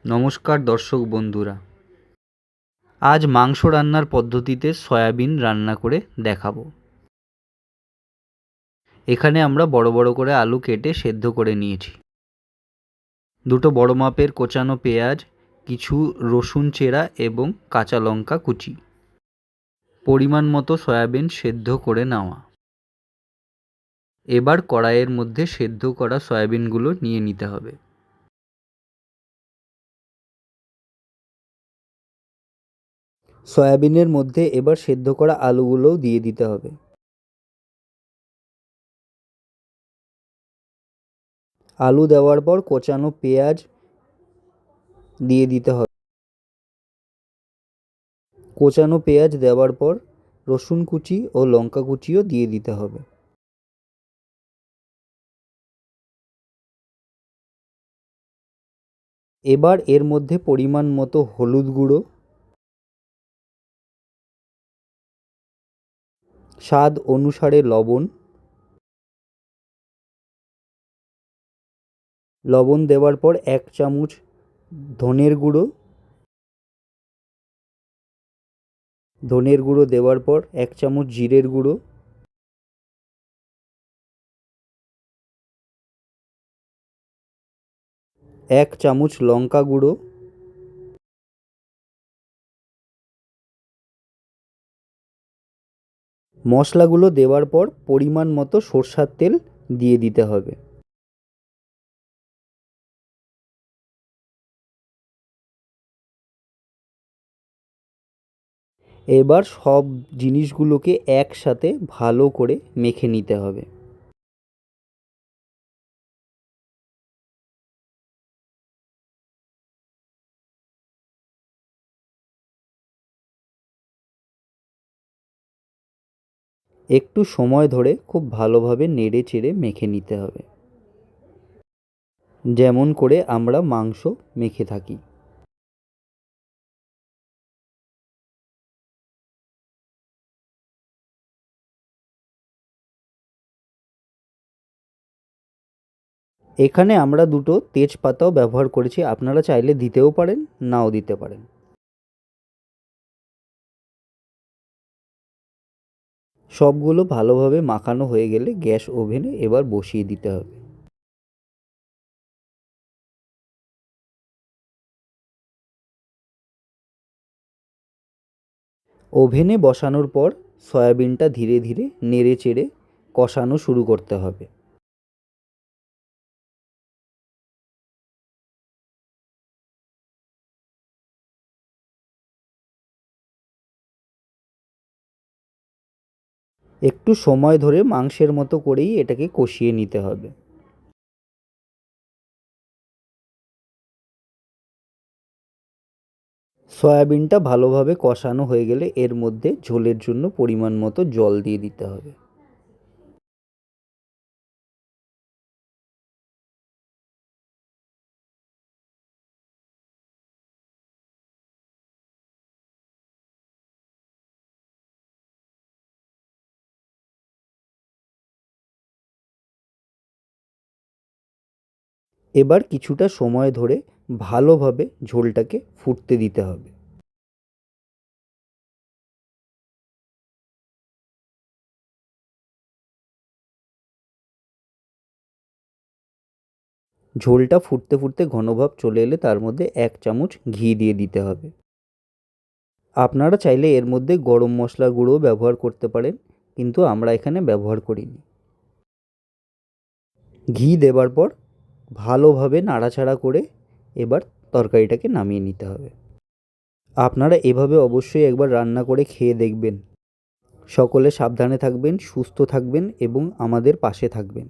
নমস্কার দর্শক বন্ধুরা, আজ মাংস রান্নার পদ্ধতিতে সয়াবিন রান্না করে দেখাবো। এখানে আমরা বড় বড় করে আলু কেটে সেদ্ধ করে নিয়েছি। দুটো বড় মাপের কোচানো পেঁয়াজ, কিছু রসুন চেরা এবং কাঁচা লঙ্কা কুচি, পরিমাণ মতো সয়াবিন সেদ্ধ করে নেওয়া। এবার কড়াইয়ের মধ্যে সেদ্ধ করা সয়াবিনগুলো নিয়ে নিতে হবে। সয়াবিনের মধ্যে এবার সেদ্ধ করা আলুগুলোও দিয়ে দিতে হবে। আলু দেওয়ার পর কোচানো পেঁয়াজ দিয়ে দিতে হবে। কোচানো পেঁয়াজ দেওয়ার পর রসুন কুচি ও লঙ্কা কুচিও দিয়ে দিতে হবে। এবার এর মধ্যে পরিমাণ মতো হলুদ গুঁড়ো, স্বাদ অনুসারে লবণ দেওয়ার পর 1 চামচ ধনের গুঁড়ো দেওয়ার পর 1 চামচ জিরের গুঁড়ো, 1 চামচ লঙ্কা গুঁড়ো, মশলাগুলো দেওয়ার পর পরিমাণ মতো সরষের তেল দিয়ে দিতে হবে। এবার সব জিনিসগুলোকে একসাথে ভালো করে মেখে নিতে হবে। একটু সময় ধরে খুব ভালোভাবে নেড়ে চেড়ে মেখে নিতে হবে, যেমন করে আমরা মাংস মেখে থাকি। এখানে আমরা দুটো তেজপাতাও ব্যবহার করেছি, আপনারা চাইলে দিতেও পারেন, নাও দিতে পারেন। সবগুলো ভালোভাবে মাখানো হয়ে গেলে গ্যাস ওভেনে এবার বসিয়ে দিতে হবে। ওভেনে বসানোর পর সয়াবিনটা ধীরে ধীরে নেড়ে চেড়ে কষানো শুরু করতে হবে। একটু সময় ধরে মাংসের মতো করেই এটাকে কষিয়ে নিতে হবে। সয়াবিনটা ভালোভাবে কষানো হয়ে গেলে এর মধ্যে ঝোলের জন্য পরিমাণ মতো জল দিয়ে দিতে হবে। এবার কিছুটা সময় ধরে ভালোভাবে ঝোলটাকে ফুটতে দিতে হবে। ঝোলটা ফুটতে ফুটতে ঘনভাব চলে এলে তার মধ্যে 1 চামচ ঘি দিয়ে দিতে হবে। আপনারা চাইলে এর মধ্যে গরম মশলার গুঁড়োও ব্যবহার করতে পারেন, কিন্তু আমরা এখানে ব্যবহার করিনি। ঘি দেবার পর ভালোভাবে নাড়াচাড়া করে এবার তরকারিটাকে নামিয়ে নিতে হবে। আপনারা এভাবে অবশ্যই একবার রান্না করে খেয়ে দেখবেন। সকলে সাবধানে থাকবেন, সুস্থ থাকবেন এবং আমাদের পাশে থাকবেন।